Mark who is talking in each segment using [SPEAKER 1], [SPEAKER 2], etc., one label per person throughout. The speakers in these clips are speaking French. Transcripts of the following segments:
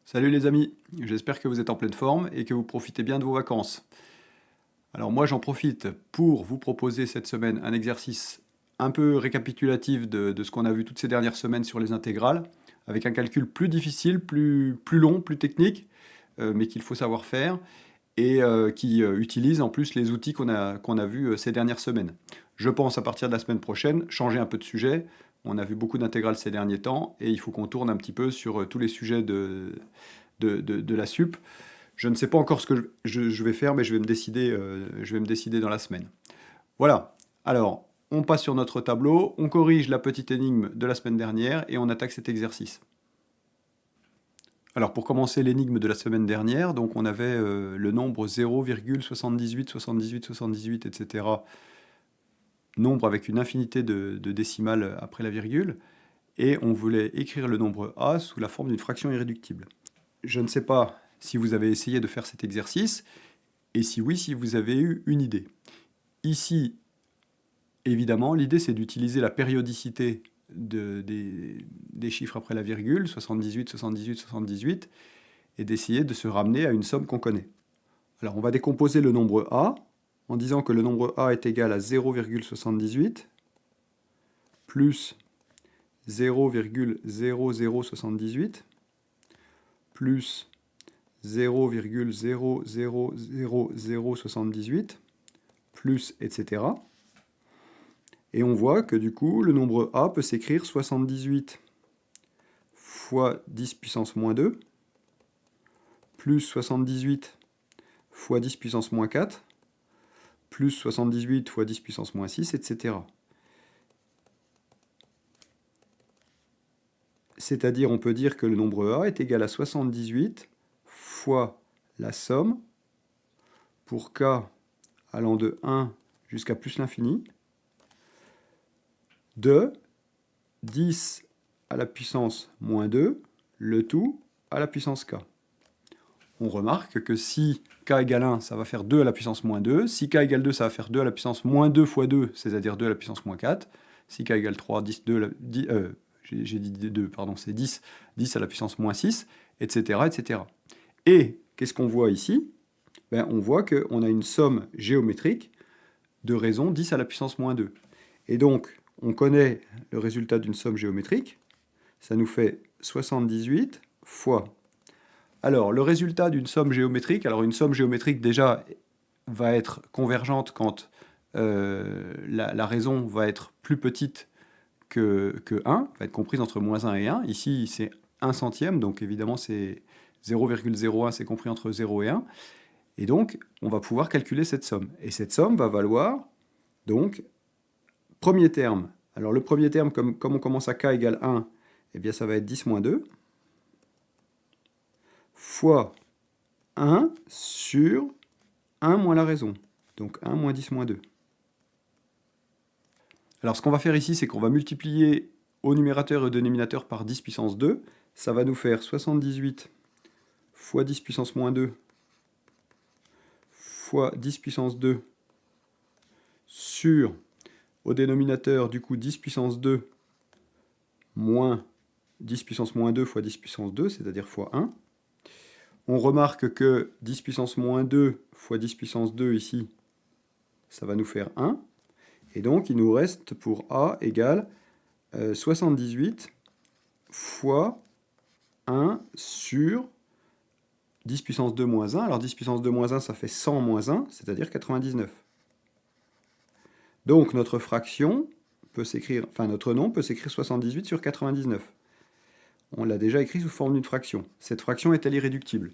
[SPEAKER 1] Salut les amis, j'espère que vous êtes en pleine forme et que vous profitez bien de vos vacances. Alors moi j'en profite pour vous proposer cette semaine un exercice un peu récapitulatif de ce qu'on a vu toutes ces dernières semaines sur les intégrales, avec un calcul plus difficile, plus long, plus technique, mais qu'il faut savoir faire, et qui utilise en plus les outils qu'on a vus ces dernières semaines. Je pense à partir de la semaine prochaine changer un peu de sujet. On a vu beaucoup d'intégrales ces derniers temps, et il faut qu'on tourne un petit peu sur tous les sujets de la sup. Je ne sais pas encore ce que je vais faire, mais je vais me décider dans la semaine. Voilà. Alors, on passe sur notre tableau, on corrige la petite énigme de la semaine dernière et on attaque cet exercice. Alors, pour commencer l'énigme de la semaine dernière, donc on avait le nombre 0,78, 78, 78, etc. Nombre avec une infinité de décimales après la virgule. Et on voulait écrire le nombre a sous la forme d'une fraction irréductible. Je ne sais pas si vous avez essayé de faire cet exercice, et si oui, si vous avez eu une idée. Ici, évidemment, l'idée c'est d'utiliser la périodicité des chiffres après la virgule, 78, 78, 78, et d'essayer de se ramener à une somme qu'on connaît. Alors on va décomposer le nombre a, en disant que le nombre a est égal à 0,78 plus 0,0078 plus 0,000078 plus etc. Et on voit que du coup, le nombre a peut s'écrire 78 fois 10 puissance moins 2 plus 78 fois 10 puissance moins 4 plus 78 fois 10 puissance moins 6, etc. C'est-à-dire, on peut dire que le nombre a est égal à 78 fois la somme pour k allant de 1 jusqu'à plus l'infini de 10 à la puissance moins 2, le tout à la puissance k. On remarque que si k égale 1, ça va faire 2 à la puissance moins 2. Si k égale 2, ça va faire 2 à la puissance moins 2 fois 2, c'est-à-dire 2 à la puissance moins 4. Si k égale 3, 10, 2, j'ai dit 2, pardon, c'est 10, 10 à la puissance moins 6, etc. etc. Et qu'est-ce qu'on voit ici? On voit qu'on a une somme géométrique de raison 10 à la puissance moins 2. Et donc, on connaît le résultat d'une somme géométrique. Ça nous fait 78 fois. Alors, le résultat d'une somme géométrique, alors une somme géométrique déjà va être convergente quand la raison va être plus petite que 1, va être comprise entre moins 1 et 1. Ici, c'est 1 centième, donc évidemment, c'est 0,01, c'est compris entre 0 et 1. Et donc, on va pouvoir calculer cette somme. Et cette somme va valoir, donc, premier terme. Alors, le premier terme, comme on commence à k égale 1, eh bien, ça va être 10 moins 2, fois 1 sur 1 moins la raison. Donc 1 moins 10 moins 2. Alors, ce qu'on va faire ici, c'est qu'on va multiplier au numérateur et au dénominateur par 10 puissance 2. Ça va nous faire 78 fois 10 puissance moins 2 fois 10 puissance 2 sur, au dénominateur, du coup, 10 puissance 2 moins 10 puissance moins 2 fois 10 puissance 2, c'est-à-dire fois 1. On remarque que 10 puissance moins 2 fois 10 puissance 2 ici, ça va nous faire 1. Et donc, il nous reste pour a égale 78 fois 1 sur 10 puissance 2 moins 1. Alors 10 puissance 2 moins 1, ça fait 100 moins 1, c'est-à-dire 99. Donc notre fraction peut s'écrire, enfin notre nom peut s'écrire 78 sur 99. On l'a déjà écrit sous forme d'une fraction. Cette fraction est-elle irréductible?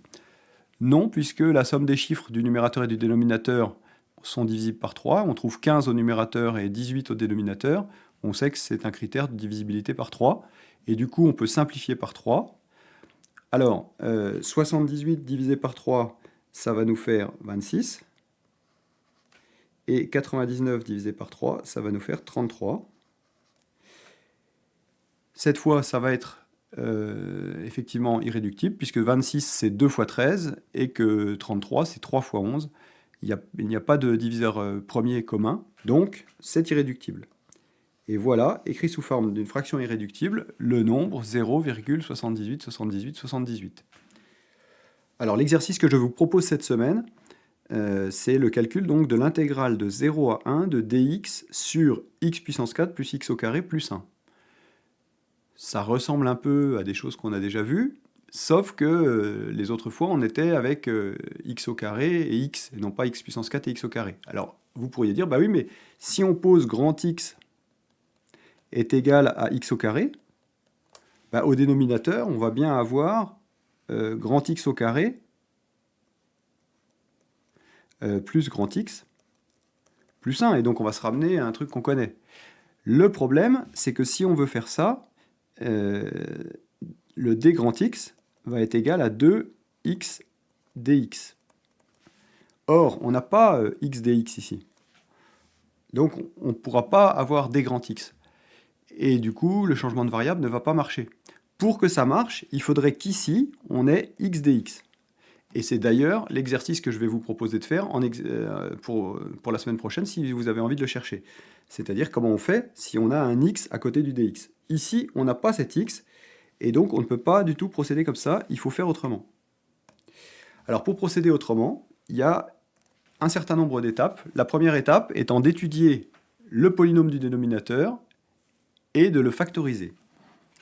[SPEAKER 1] Non, puisque la somme des chiffres du numérateur et du dénominateur sont divisibles par 3. On trouve 15 au numérateur et 18 au dénominateur. On sait que c'est un critère de divisibilité par 3. Et du coup, on peut simplifier par 3. Alors, 78 divisé par 3, ça va nous faire 26. Et 99 divisé par 3, ça va nous faire 33. Cette fois, ça va être effectivement irréductible, puisque 26, c'est 2 fois 13, et que 33, c'est 3 fois 11. Il n'y a pas de diviseur premier commun, donc c'est irréductible. Et voilà, écrit sous forme d'une fraction irréductible, le nombre 0,787878. Alors l'exercice que je vous propose cette semaine, c'est le calcul donc de l'intégrale de 0 à 1 de dx sur x puissance 4 plus x au carré plus 1. Ça ressemble un peu à des choses qu'on a déjà vues, sauf que les autres fois, on était avec x au carré et x, et non pas x puissance 4 et x au carré. Alors, vous pourriez dire, bah oui, mais si on pose grand X est égal à x au carré, bah, au dénominateur, on va bien avoir grand X au carré plus grand X plus 1, et donc on va se ramener à un truc qu'on connaît. Le problème, c'est que si on veut faire ça, le d grand X va être égal à 2x dx. Or, on n'a pas x dx ici. Donc, on ne pourra pas avoir d grand X. Et du coup, le changement de variable ne va pas marcher. Pour que ça marche, il faudrait qu'ici, on ait x dx. Et c'est d'ailleurs l'exercice que je vais vous proposer de faire pour la semaine prochaine si vous avez envie de le chercher. C'est-à-dire comment on fait si on a un x à côté du dx. Ici, on n'a pas cet x, et donc on ne peut pas du tout procéder comme ça, il faut faire autrement. Alors pour procéder autrement, il y a un certain nombre d'étapes. La première étape étant d'étudier le polynôme du dénominateur et de le factoriser.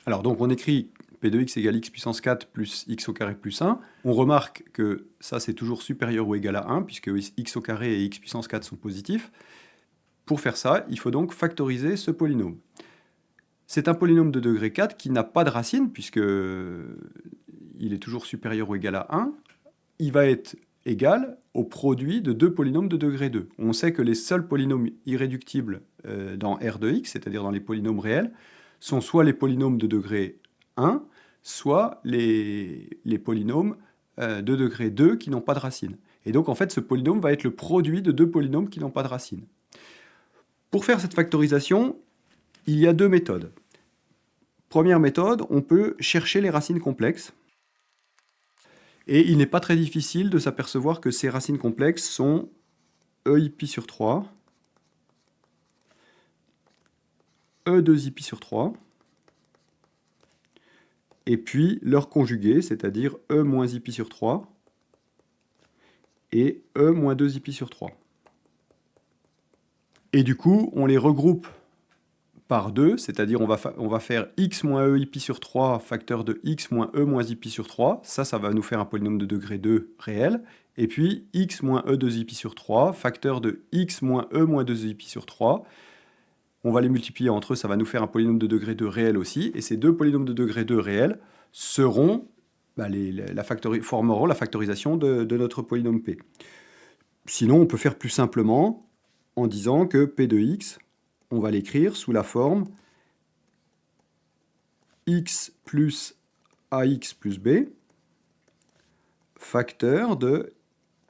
[SPEAKER 1] Alors donc on écrit p de x égale x puissance 4 plus x au carré plus 1. On remarque que ça c'est toujours supérieur ou égal à 1, puisque x au carré et x puissance 4 sont positifs. Pour faire ça, il faut donc factoriser ce polynôme. C'est un polynôme de degré 4 qui n'a pas de racine, puisque il est toujours supérieur ou égal à 1. Il va être égal au produit de deux polynômes de degré 2. On sait que les seuls polynômes irréductibles dans R de x, c'est-à-dire dans les polynômes réels, sont soit les polynômes de degré 1, soit les polynômes de degré 2 qui n'ont pas de racine. Et donc en fait ce polynôme va être le produit de deux polynômes qui n'ont pas de racine. Pour faire cette factorisation, il y a deux méthodes. Première méthode, on peut chercher les racines complexes. Et il n'est pas très difficile de s'apercevoir que ces racines complexes sont e1pi sur 3, e2i sur 3, et puis leur conjugué, c'est-à-dire e moins i sur 3 et e moins 2i sur 3. Et du coup, on les regroupe par 2, c'est-à-dire on va faire x moins e i sur 3 facteur de x moins e moins i sur 3, ça va nous faire un polynôme de degré 2 réel, et puis x moins e 2i sur 3 facteur de x moins e moins 2i sur 3, on va les multiplier entre eux, ça va nous faire un polynôme de degré 2 réel aussi, et ces deux polynômes de degré 2 réels seront, formeront la factorisation de notre polynôme p. Sinon, on peut faire plus simplement en disant que p de x, on va l'écrire sous la forme x plus ax plus b, facteur de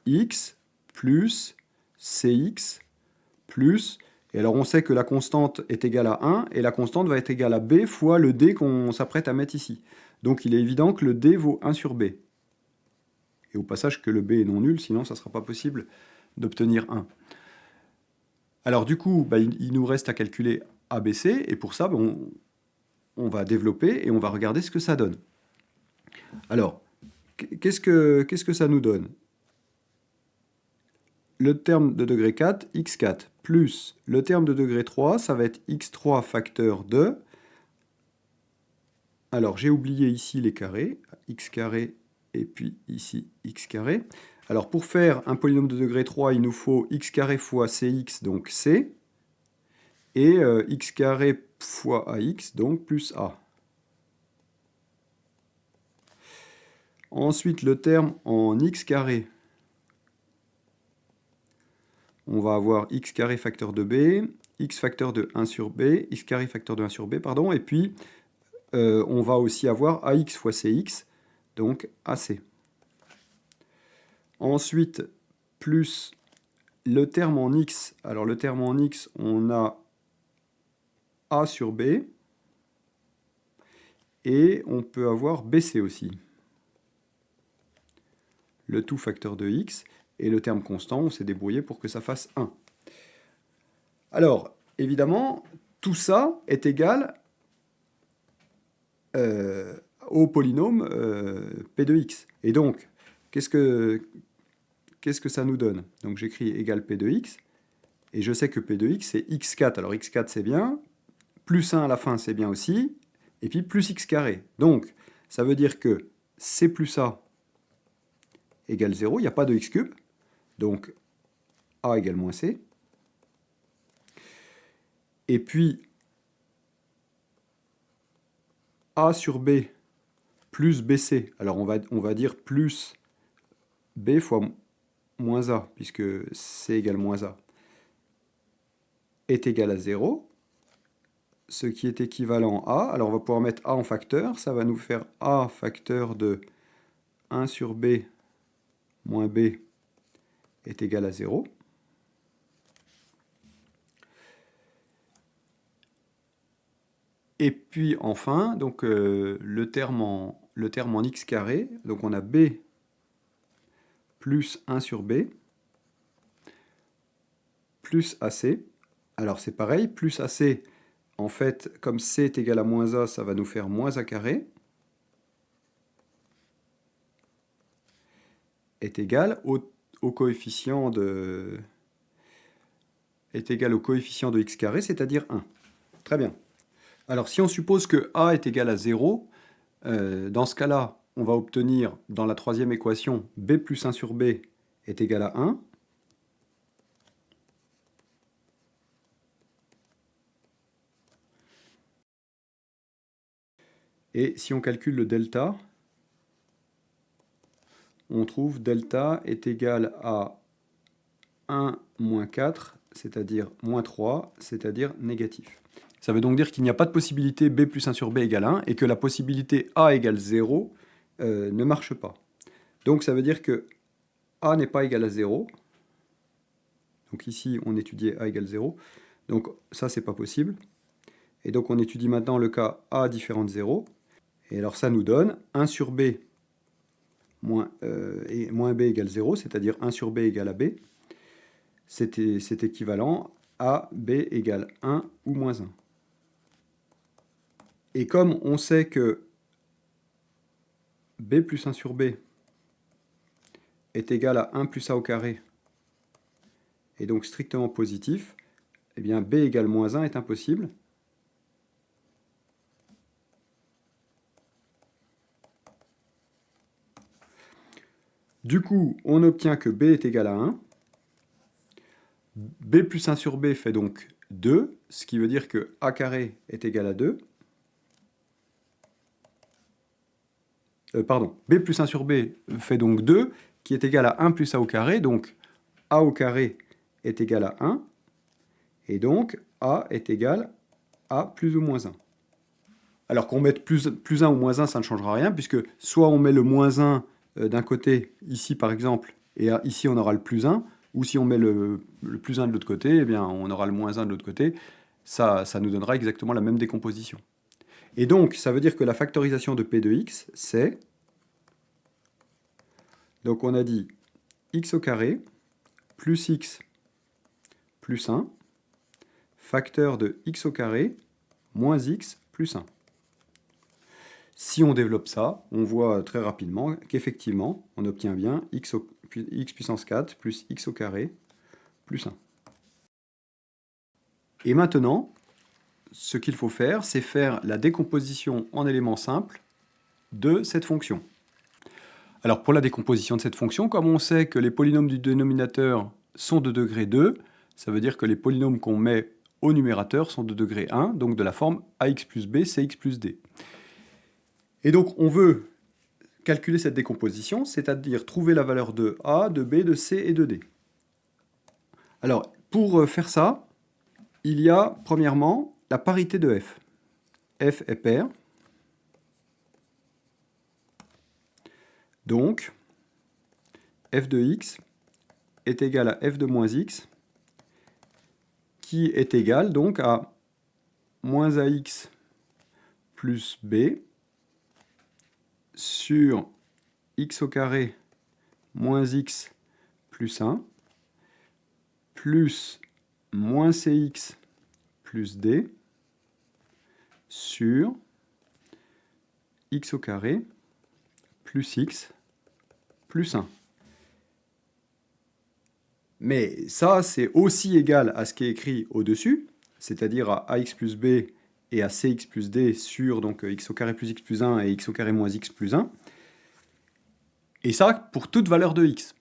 [SPEAKER 1] x plus cx plus... Et alors on sait que la constante est égale à 1, et la constante va être égale à b fois le d qu'on s'apprête à mettre ici. Donc il est évident que le d vaut 1 sur b. Et au passage que le b est non nul, sinon ça ne sera pas possible d'obtenir 1. Alors du coup, il nous reste à calculer ABC, et pour ça, on va développer et on va regarder ce que ça donne. Alors, qu'est-ce que ça nous donne? Le terme de degré 4, x4, plus le terme de degré 3, ça va être x3 facteur de... Alors, j'ai oublié ici les carrés, x carré et puis ici x carré. Alors, pour faire un polynôme de degré 3, il nous faut x carré fois cx, donc c, et x carré fois ax, donc plus a. Ensuite, le terme en x carré, on va avoir x carré facteur de b, x facteur de 1 sur b, x carré facteur de 1 sur b, pardon, et puis on va aussi avoir ax fois cx, donc ac. Ensuite, plus le terme en x, alors le terme en x, on a a sur b, et on peut avoir bc aussi. Le tout facteur de x, et le terme constant, on s'est débrouillé pour que ça fasse 1. Alors, évidemment, tout ça est égal au polynôme p de x. Et donc, qu'est-ce que ça nous donne? Donc j'écris égal P de x, et je sais que P de x c'est x4. Alors x4 c'est bien, plus 1 à la fin c'est bien aussi, et puis plus x carré. Donc ça veut dire que C plus A égale 0, il n'y a pas de x cube, donc A égale moins C. Et puis A sur B plus BC, alors on va dire plus B fois moins A, puisque C égale moins A, est égal à 0, ce qui est équivalent à, alors on va pouvoir mettre A en facteur, ça va nous faire A facteur de 1 sur B moins B est égal à 0. Et puis enfin, donc, le terme en x carré, donc on a B plus 1 sur B plus AC. Alors c'est pareil, plus AC, en fait, comme C est égal à moins A, ça va nous faire moins A carré, est égal au coefficient de x carré, c'est-à-dire 1. Très bien. Alors si on suppose que A est égal à 0, dans ce cas-là, on va obtenir dans la troisième équation B plus 1 sur B est égal à 1. Et si on calcule le delta, on trouve delta est égal à 1 moins 4, c'est-à-dire moins 3, c'est-à-dire négatif. Ça veut donc dire qu'il n'y a pas de possibilité B plus 1 sur B égale 1 et que la possibilité A égale 0 ne marche pas. Donc ça veut dire que A n'est pas égal à 0. Donc ici, on étudiait A égale 0. Donc ça, c'est pas possible. Et donc on étudie maintenant le cas A différent de 0. Et alors ça nous donne 1 sur B moins B égale 0, c'est-à-dire 1 sur B égale à B. C'est équivalent à B égale 1 ou moins 1. Et comme on sait que B plus 1 sur B est égal à 1 plus A au carré, et donc strictement positif, eh bien B égale moins 1 est impossible. Du coup, on obtient que B est égal à 1. B plus 1 sur B fait donc 2, ce qui veut dire que A carré est égal à 2. B plus 1 sur B fait donc 2, qui est égal à 1 plus A au carré, donc A au carré est égal à 1, et donc A est égal à plus ou moins 1. Alors qu'on mette plus 1 ou moins 1, ça ne changera rien, puisque soit on met le moins 1 d'un côté, ici par exemple, et ici on aura le plus 1, ou si on met le plus 1 de l'autre côté, eh bien on aura le moins 1 de l'autre côté, ça nous donnera exactement la même décomposition. Et donc, ça veut dire que la factorisation de P de x, c'est... Donc on a dit x au carré plus x plus 1, facteur de x au carré moins x plus 1. Si on développe ça, on voit très rapidement qu'effectivement, on obtient bien x puissance 4 plus x au carré plus 1. Et maintenant, ce qu'il faut faire, c'est faire la décomposition en éléments simples de cette fonction. Alors pour la décomposition de cette fonction, comme on sait que les polynômes du dénominateur sont de degré 2, ça veut dire que les polynômes qu'on met au numérateur sont de degré 1, donc de la forme ax plus b, cx plus d. Et donc on veut calculer cette décomposition, c'est-à-dire trouver la valeur de a, de b, de c et de d. Alors pour faire ça, il y a premièrement la parité de f. F est pair. Donc, f de x est égal à f de moins x, qui est égal donc à moins ax plus b sur x au carré moins x plus 1 plus moins cx plus d sur x au carré plus x plus 1. Mais ça, c'est aussi égal à ce qui est écrit au-dessus, c'est-à-dire à ax plus b et à cx plus d sur donc, x au carré plus x plus 1 et x au carré moins x plus 1. Et ça, pour toute valeur de x.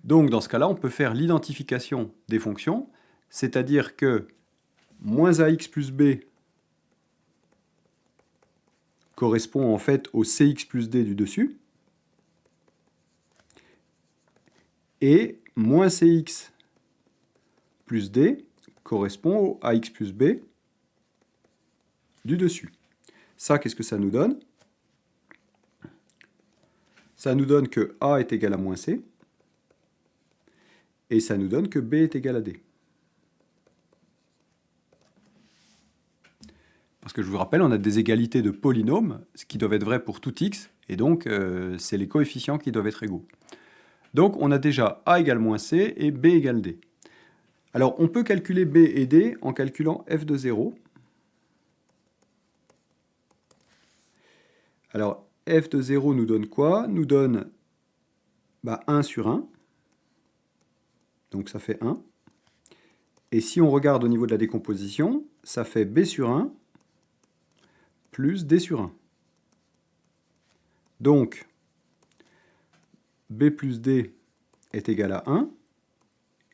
[SPEAKER 1] Donc, dans ce cas-là, on peut faire l'identification des fonctions, c'est-à-dire que moins ax plus b correspond en fait au cx plus d du dessus, et moins cx plus d correspond au ax plus b du dessus. Ça, qu'est-ce que ça nous donne? Ça nous donne que a est égal à moins c, et ça nous donne que b est égal à d. Parce que je vous rappelle, on a des égalités de polynômes, ce qui doivent être vrai pour tout x, et donc c'est les coefficients qui doivent être égaux. Donc on a déjà a égale moins c et b égale d. Alors on peut calculer b et d en calculant f de 0. Alors f de 0 nous donne quoi? Nous donne 1 sur 1. Donc ça fait 1. Et si on regarde au niveau de la décomposition, ça fait b sur 1 plus d sur 1. Donc b plus d est égal à 1.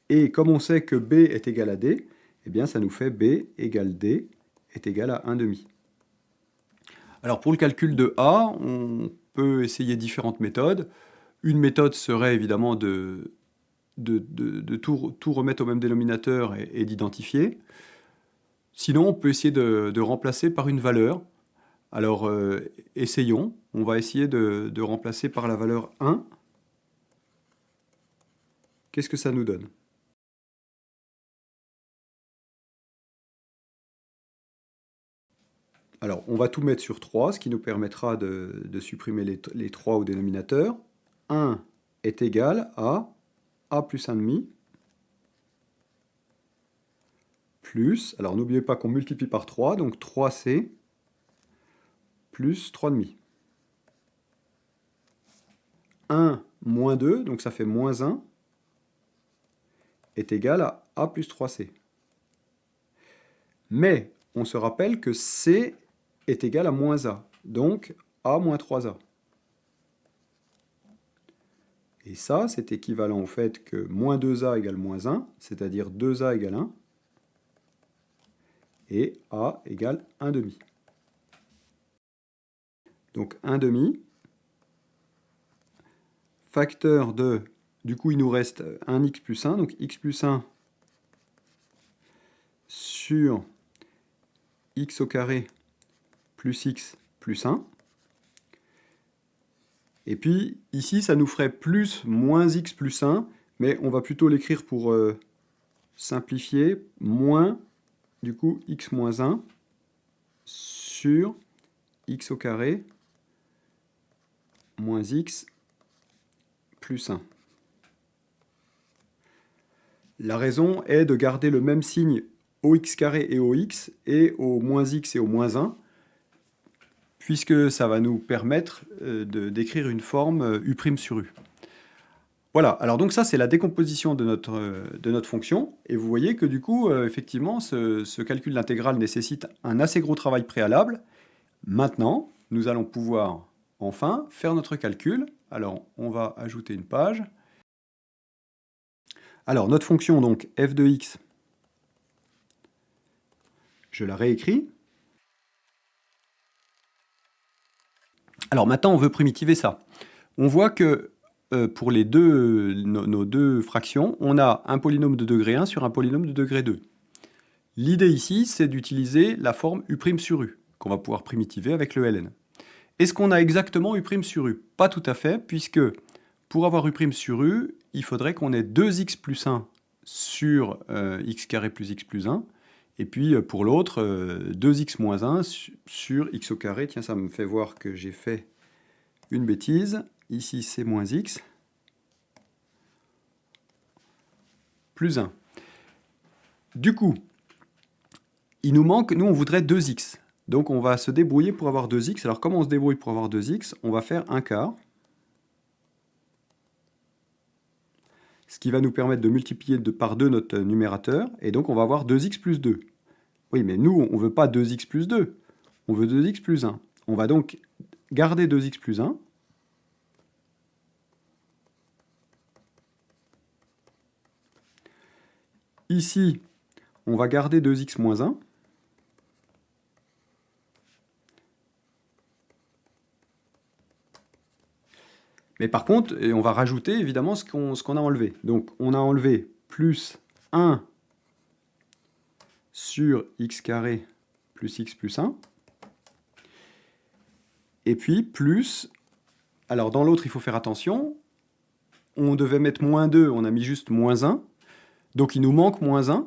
[SPEAKER 1] Et comme on sait que b est égal à d, eh bien ça nous fait b égale d est égal à 1 demi. Alors pour le calcul de a, on peut essayer différentes méthodes. Une méthode serait évidemment de tout remettre au même dénominateur et d'identifier. Sinon, on peut essayer de remplacer par une valeur. Alors, essayons. On va essayer de remplacer par la valeur 1. Qu'est-ce que ça nous donne? Alors, on va tout mettre sur 3, ce qui nous permettra de supprimer les 3 au dénominateur. 1 est égal à a plus 1,5 plus, alors n'oubliez pas qu'on multiplie par 3, donc 3c plus 3,5. 1 moins 2, donc ça fait moins 1, est égal à a plus 3c. Mais on se rappelle que c est égal à moins a, donc a moins 3a. Et ça, c'est équivalent au fait que moins 2a égale moins 1, c'est-à-dire 2a égale 1, et a égale 1 demi. Donc 1 demi, facteur de, du coup il nous reste 1x plus 1, donc x plus 1 sur x au carré plus x plus 1. Et puis ici ça nous ferait plus moins x plus 1, mais on va plutôt l'écrire pour simplifier, moins du coup x moins 1 sur x au carré moins x plus 1. La raison est de garder le même signe au x carré et au x, et au moins x et au moins 1, puisque ça va nous permettre d'écrire une forme u' sur u. Voilà, alors donc ça c'est la décomposition de notre fonction, et vous voyez que du coup, effectivement, ce calcul d'intégrale nécessite un assez gros travail préalable. Maintenant, nous allons pouvoir enfin faire notre calcul. Alors on va ajouter une page. Alors notre fonction donc f de x, je la réécris. Alors maintenant on veut primitiver ça. On voit que pour les nos deux fractions, on a un polynôme de degré 1 sur un polynôme de degré 2. L'idée ici, c'est d'utiliser la forme u' sur u, qu'on va pouvoir primitiver avec le ln. Est-ce qu'on a exactement u' sur u? Pas tout à fait, puisque pour avoir u' sur u, il faudrait qu'on ait 2x plus 1 sur x carré plus x plus 1, et puis pour l'autre, 2x moins 1 sur x au carré. Tiens, ça me fait voir que j'ai fait une bêtise. Ici, c'est moins x plus 1. Du coup, il nous manque, nous on voudrait 2x. Donc on va se débrouiller pour avoir 2x. Alors comment on se débrouille pour avoir 2x? On va faire un quart. ce qui va nous permettre de multiplier par 2 notre numérateur, et donc on va avoir 2x plus 2. Oui, mais nous, on ne veut pas 2x plus 2, on veut 2x plus 1. On va donc garder 2x plus 1. Ici, on va garder 2x moins 1. Mais par contre, on va rajouter évidemment ce qu'on a enlevé. Donc on a enlevé plus 1 sur x carré plus x plus 1. Et puis plus, alors dans l'autre il faut faire attention, on devait mettre moins 2, on a mis juste moins 1. Donc il nous manque moins 1.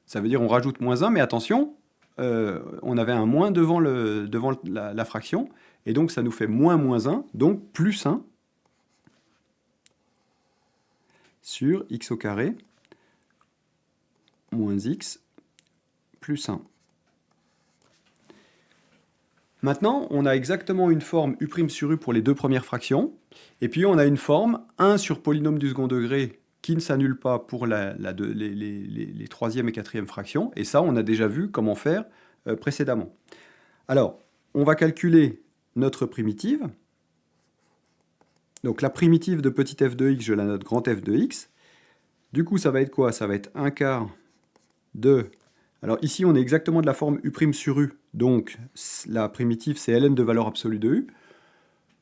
[SPEAKER 1] Ça veut dire on rajoute moins 1, mais attention, on avait un moins devant la fraction. Et donc ça nous fait moins 1, donc plus 1 sur x au carré moins x plus 1. Maintenant, on a exactement une forme u' sur u pour les deux premières fractions. Et puis on a une forme 1 sur polynôme du second degré qui ne s'annule pas pour les troisième et quatrième fractions. Et ça, on a déjà vu comment faire précédemment. Alors, on va calculer notre primitive. Donc la primitive de petit f de x, je la note grand F de x. Du coup, ça va être quoi? Ça va être 1 quart de... Alors ici, on est exactement de la forme u' sur u. Donc la primitive, c'est ln de valeur absolue de u.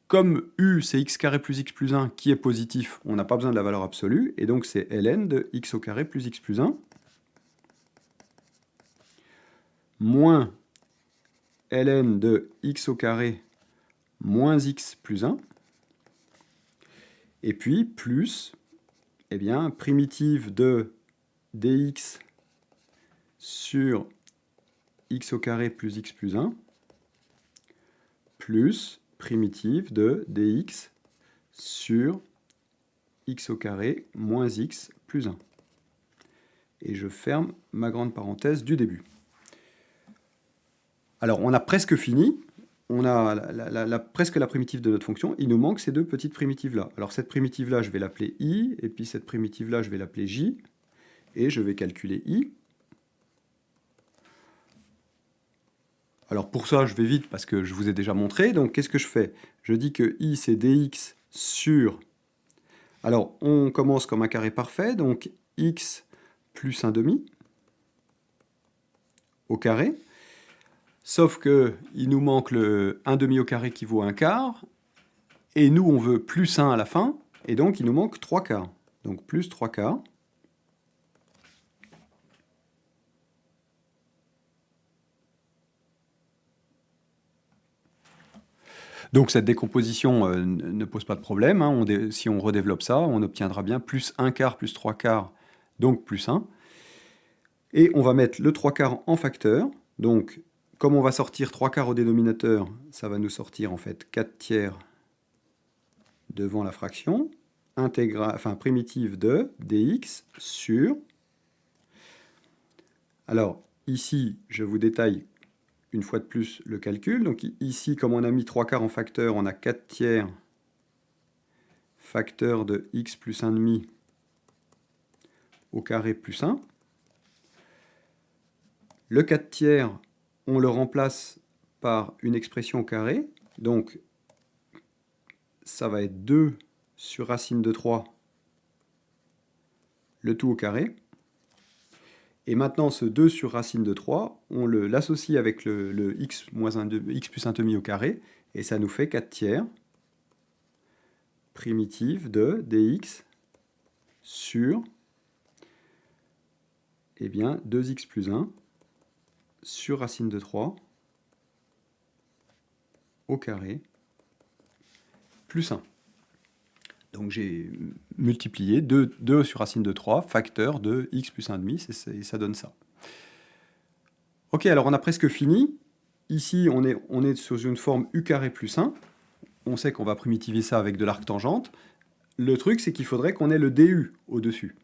[SPEAKER 1] Comme u, c'est x carré plus x plus 1 qui est positif, on n'a pas besoin de la valeur absolue. Et donc c'est ln de x au carré plus x plus 1 moins ln de x au carré moins x plus 1. Et puis plus, eh bien, primitive de dx sur x au carré plus x plus 1 plus primitive de dx sur x au carré moins x plus 1. Et je ferme ma grande parenthèse du début. Alors, on a presque fini. On a presque la primitive de notre fonction. Il nous manque ces deux petites primitives-là. Alors, cette primitive-là, je vais l'appeler i, et puis cette primitive-là, je vais l'appeler j, et je vais calculer i. Alors pour ça, je vais vite parce que je vous ai déjà montré. Donc qu'est-ce que je fais? Je dis que i, c'est dx sur... Alors on commence comme un carré parfait, donc x plus 1 demi au carré. Sauf que il nous manque le 1 demi au carré qui vaut 1 quart. Et nous, on veut plus 1 à la fin. Et donc il nous manque 3 quarts. Donc plus 3 quarts. Donc cette décomposition ne pose pas de problème. Hein. Si on redéveloppe ça, on obtiendra bien plus 1 quart plus 3 quarts, donc plus 1. Et on va mettre le 3 quarts en facteur. Donc comme on va sortir 3 quarts au dénominateur, ça va nous sortir en fait 4 tiers devant la fraction, primitive de dx sur... Alors ici, je vous détaille une fois de plus le calcul. Donc ici, comme on a mis 3 quarts en facteur, on a 4 tiers facteur de x plus 1 demi au carré plus 1. Le 4 tiers, on le remplace par une expression au carré. Donc ça va être 2 sur racine de 3, le tout au carré. Et maintenant, ce 2 sur racine de 3, on l'associe avec le x plus 1 demi au carré, et ça nous fait 4 tiers primitive de dx sur eh bien, 2x plus 1 sur racine de 3 au carré plus 1. Donc j'ai multiplié 2 sur racine de 3, facteur de x plus 1 demi, et ça donne ça. Ok, alors on a presque fini. Ici, on est sur une forme u carré plus 1. On sait qu'on va primitiver ça avec de l'arc-tangente. Le truc, c'est qu'il faudrait qu'on ait le du au-dessus.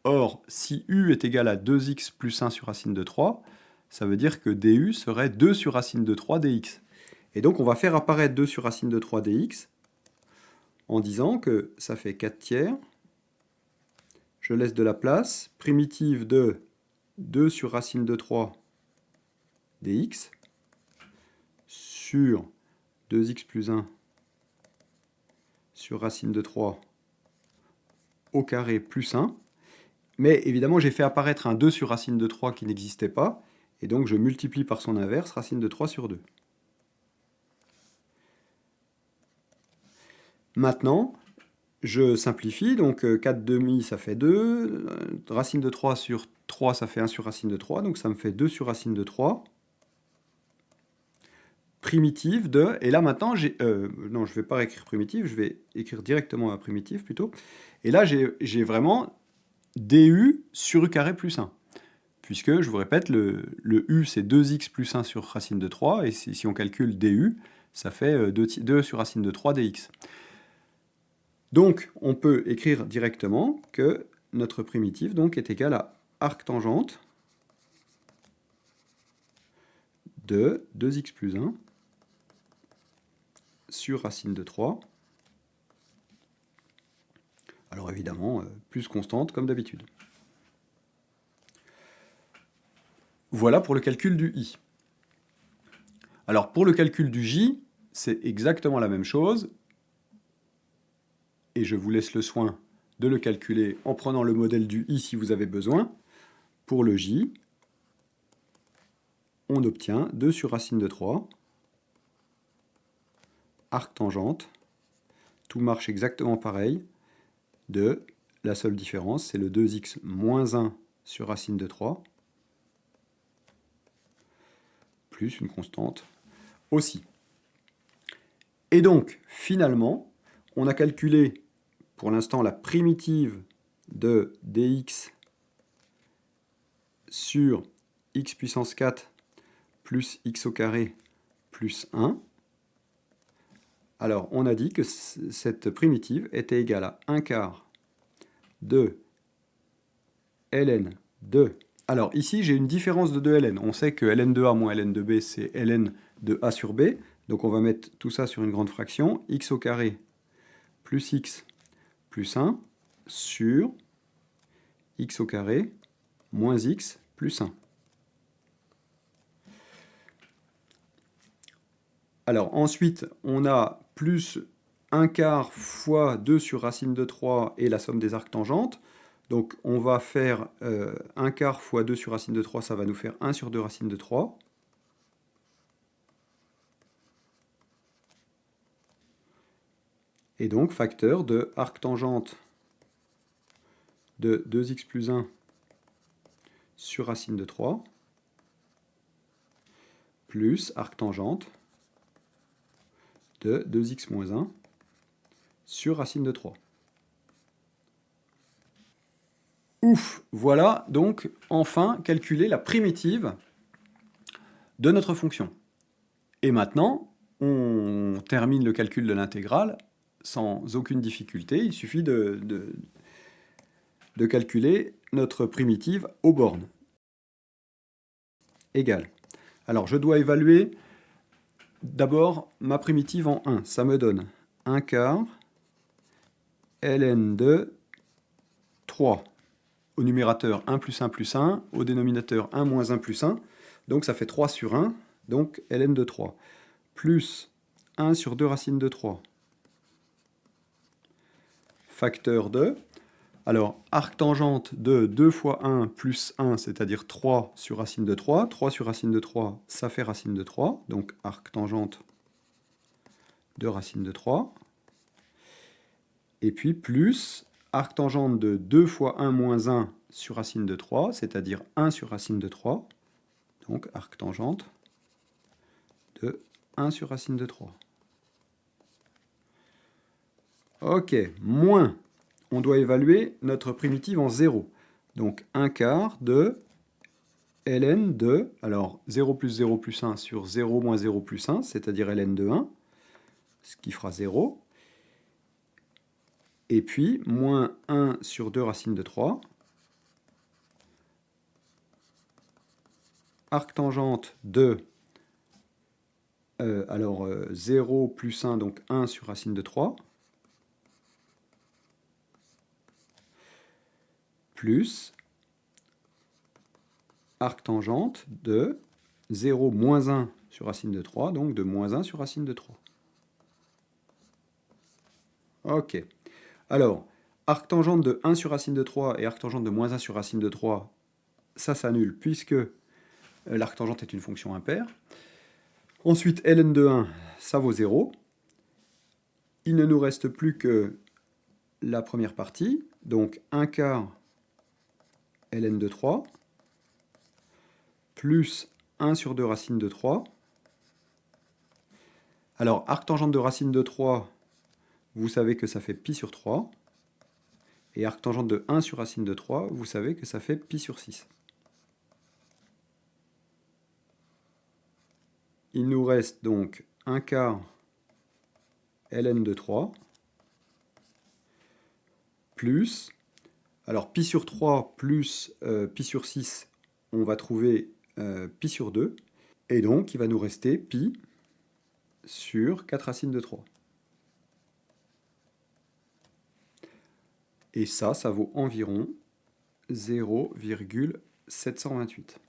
[SPEAKER 1] Or, si u est égal à 2x plus 1 sur racine de 3, ça veut dire que du serait 2 sur racine de 3 dx. Et donc, on va faire apparaître 2 sur racine de 3 dx en disant que ça fait 4 tiers je laisse de la place, primitive de 2 sur racine de 3 dx sur 2x plus 1 sur racine de 3 au carré plus 1. Mais évidemment, j'ai fait apparaître un 2 sur racine de 3 qui n'existait pas, et donc je multiplie par son inverse, racine de 3 sur 2. Maintenant, je simplifie, donc 4 demi ça fait 2, racine de 3 sur 3 ça fait 1 sur racine de 3, donc ça me fait 2 sur racine de 3. Primitive de, et là maintenant, non je ne vais pas écrire primitive, je vais écrire directement la primitive plutôt, et là j'ai vraiment du sur u carré plus 1. Puisque, je vous répète, le u c'est 2x plus 1 sur racine de 3, et si on calcule du, ça fait 2 sur racine de 3 dx. Donc, on peut écrire directement que notre primitive donc, est égale à arctangente de 2x plus 1 sur racine de 3. Alors évidemment, plus constante comme d'habitude. Voilà pour le calcul du i. Alors pour le calcul du j, c'est exactement la même chose. Et je vous laisse le soin de le calculer en prenant le modèle du i si vous avez besoin. Pour le j, on obtient 2 sur racine de 3, arctangente, tout marche exactement pareil, de la seule différence, c'est le 2x moins 1 sur racine de 3, plus une constante aussi. Et donc, finalement, on a calculé pour l'instant la primitive de dx sur x puissance 4 plus x au carré plus 1. Alors, on a dit que cette primitive était égale à 1 quart de ln de... Alors, ici, j'ai une différence de 2 ln. On sait que ln de a moins ln de b, c'est ln de a sur b. Donc, on va mettre tout ça sur une grande fraction. X au carré plus x plus 1 sur x au carré moins x plus 1. Alors ensuite, on a plus 1 quart fois 2 sur racine de 3 et la somme des arctangentes. Donc on va faire 1 quart fois 2 sur racine de 3, ça va nous faire 1 sur 2 racine de 3. Et donc facteur de arctangente de 2x plus 1 sur racine de 3 plus arctangente de 2x moins 1 sur racine de 3. Ouf, voilà donc enfin calculé la primitive de notre fonction. Et maintenant, on termine le calcul de l'intégrale sans aucune difficulté. Il suffit de calculer notre primitive aux bornes. Égale. Alors je dois évaluer d'abord ma primitive en 1. Ça me donne 1 quart ln de 3. Au numérateur 1 plus 1 plus 1, au dénominateur 1 moins 1 plus 1, donc ça fait 3 sur 1, donc ln de 3, plus 1 sur 2 racine de 3, facteur de, alors arctangente de 2 fois 1 plus 1, c'est-à-dire 3 sur racine de 3, 3 sur racine de 3, ça fait racine de 3, donc arctangente de racine de 3, et puis plus arctangente de 2 fois 1 moins 1 sur racine de 3, c'est-à-dire 1 sur racine de 3, donc arctangente de 1 sur racine de 3. Ok, moins, on doit évaluer notre primitive en 0. Donc 1 quart de ln de, alors 0 plus 0 plus 1 sur 0 moins 0 plus 1, c'est-à-dire ln de 1, ce qui fera 0. Et puis, moins 1 sur 2 racine de 3. Arctangente de, 0 plus 1, donc 1 sur racine de 3. plus arctangente de 0 moins 1 sur racine de 3, donc de moins 1 sur racine de 3. Ok. Alors, arctangente de 1 sur racine de 3 et arctangente de moins 1 sur racine de 3, ça s'annule puisque l'arctangente est une fonction impaire. Ensuite, ln de 1, ça vaut 0. Il ne nous reste plus que la première partie, donc 1 quart ln de 3, plus 1 sur 2 racine de 3. Alors, arctangente de racine de 3, vous savez que ça fait pi sur 3. Et arctangente de 1 sur racine de 3, vous savez que ça fait pi sur 6. Il nous reste donc 1 quart ln de 3, plus, alors pi sur 3 plus pi sur 6, on va trouver pi sur 2, et donc il va nous rester pi sur 4 racines de 3. Et ça vaut environ 0,728.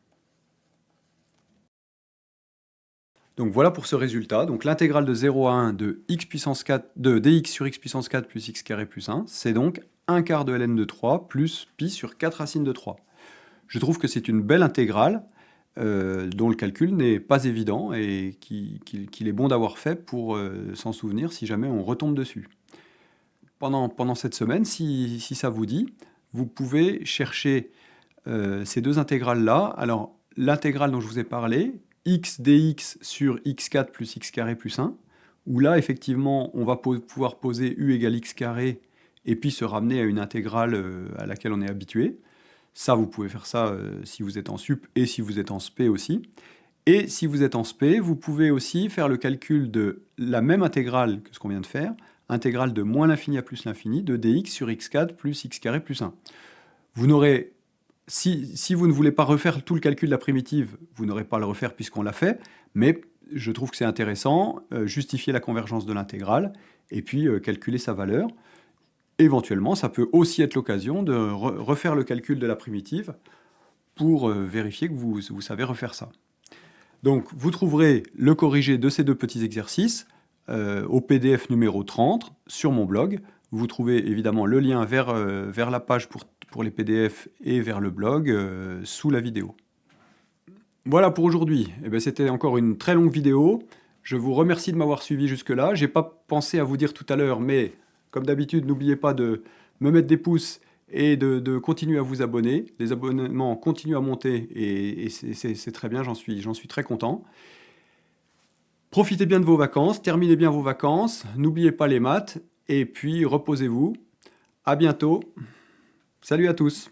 [SPEAKER 1] Donc voilà pour ce résultat. Donc l'intégrale de 0 à 1 de x puissance 4 de dx sur x puissance 4 plus x carré plus 1, c'est donc 1 quart de ln de 3 plus pi sur 4 racines de 3. Je trouve que c'est une belle intégrale dont le calcul n'est pas évident et qu'il est bon d'avoir fait pour s'en souvenir si jamais on retombe dessus. Pendant cette semaine, si ça vous dit, vous pouvez chercher ces deux intégrales-là. Alors, l'intégrale dont je vous ai parlé, x dx sur x4 plus x carré plus 1, où là, effectivement, on va pouvoir poser u égale x carré et puis se ramener à une intégrale à laquelle on est habitué. Ça, vous pouvez faire ça si vous êtes en sup et si vous êtes en spé aussi. Et si vous êtes en spé, vous pouvez aussi faire le calcul de la même intégrale que ce qu'on vient de faire, intégrale de moins l'infini à plus l'infini de dx sur x4 plus x carré plus 1. Vous n'aurez, si vous ne voulez pas refaire tout le calcul de la primitive, vous n'aurez pas à le refaire puisqu'on l'a fait, mais je trouve que c'est intéressant, justifier la convergence de l'intégrale, et puis calculer sa valeur. Éventuellement, ça peut aussi être l'occasion de refaire le calcul de la primitive pour vérifier que vous savez refaire ça. Donc, vous trouverez le corrigé de ces deux petits exercices au PDF numéro 30 sur mon blog. Vous trouvez évidemment le lien vers la page pour les PDF et vers le blog sous la vidéo. Voilà pour aujourd'hui. C'était encore une très longue vidéo. Je vous remercie de m'avoir suivi jusque-là. Je n'ai pas pensé à vous dire tout à l'heure, mais comme d'habitude, n'oubliez pas de me mettre des pouces et de continuer à vous abonner. Les abonnements continuent à monter et c'est très bien, j'en suis très content. Profitez bien de vos vacances, terminez bien vos vacances, n'oubliez pas les maths et puis reposez-vous. À bientôt. Salut à tous.